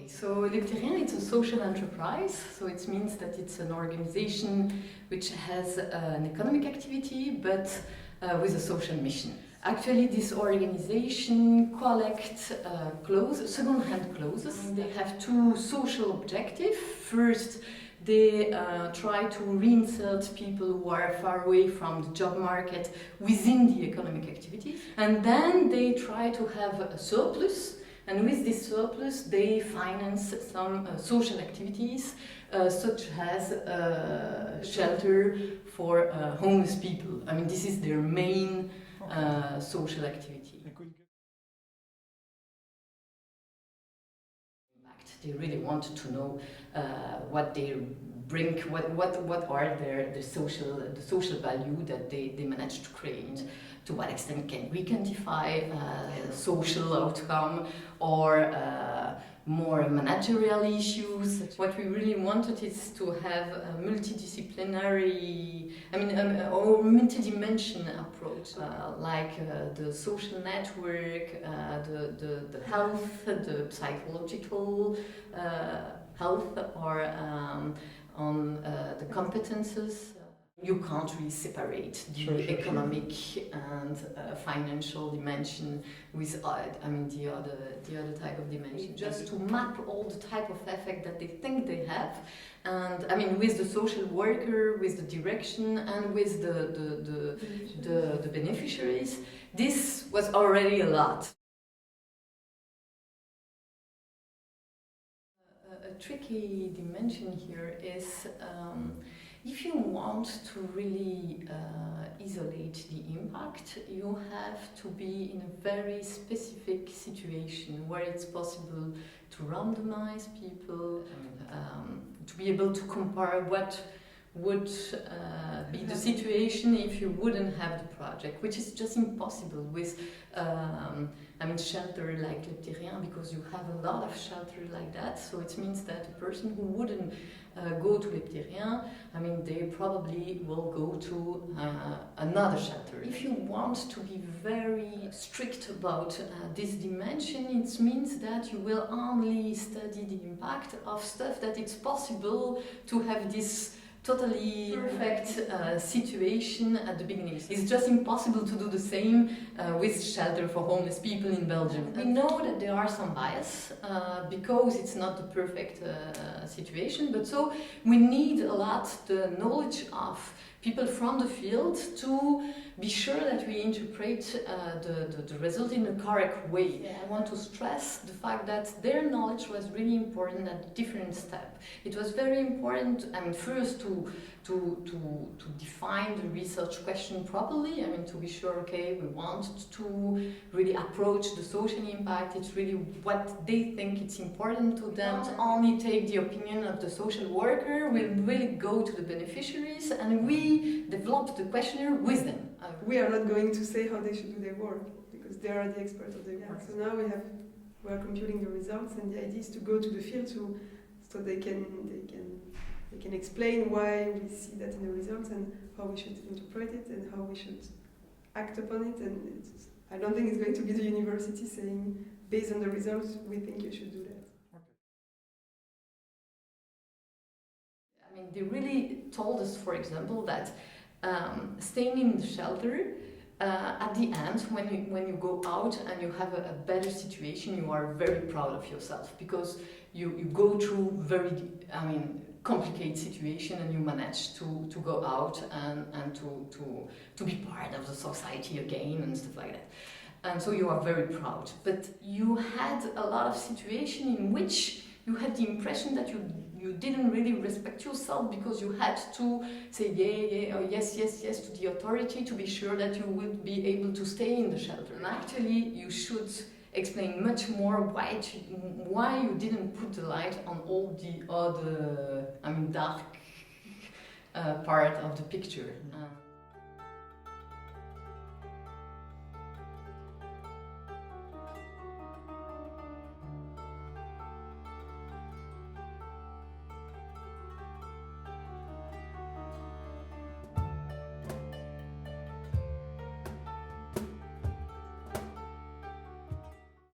Okay, so Le Terrien, it's a social enterprise, so it means that it's an organization which has an economic activity but with a social mission. Actually, this organization collects clothes, second-hand clothes. They have two social objectives. First, they try to reinsert people who are far away from the job market within the economic activity. And then they try to have a surplus, and with this surplus they finance some social activities such as shelter for homeless people. I mean, this is their main social activity. They really want to know what they bring, what are the social value that they manage to create. To what extent can we quantify social outcome or more managerial issues. What we really wanted is to have a multidisciplinary, or multidimensional approach, like the social network, the health, the psychological health, or on the competences. You can't really separate the economic and financial dimension with the other type of dimension. Just to map all the type of effect that they think they have, and with the social worker, with the direction, and with the beneficiaries, this was already a lot. A tricky dimension here is if you want to really isolate the impact, you have to be in a very specific situation where it's possible to randomize people, to be able to compare what would be the situation if you wouldn't have the project, which is just impossible with shelter like Le Terrien, because you have a lot of shelter like that. So it means that a person who wouldn't go to Le Terrien, they probably will go to another shelter. If you want to be very strict about this dimension, it means that you will only study the impact of stuff that it's possible to have this totally perfect situation at the beginning. It's just impossible to do the same with shelter for homeless people in Belgium. We know that there are some bias because it's not the perfect situation, but so we need a lot the knowledge of people from the field to be sure that we interpret the result in a correct way. Yeah. I want to stress the fact that their knowledge was really important at different steps. It was very important, first to define the research question properly, to be sure, okay, we want to really approach the social impact, it's really what they think it's important to them. Not only take the opinion of the social worker, we'll really go to the beneficiaries and we develop the questionnaire with them. We are not going to say how they should do their work, because they are the experts of their work. So now we are computing the results, and the idea is to go to the field so they can explain why we see that in the results and how we should interpret it and how we should act upon it. And I don't think it's going to be the university saying, based on the results, we think you should do that. Okay. They really told us, for example, that staying in the shelter, at the end, when you go out and you have a better situation, you are very proud of yourself, because you go through very complicated situation and you manage to go out and to be part of the society again and stuff like that. And so you are very proud. But you had a lot of situation in which you had the impression that you didn't really respect yourself, because you had to say yeah, or yes to the authority to be sure that you would be able to stay in the shelter. And actually you should explain much more why you didn't put the light on all the other dark part of the picture.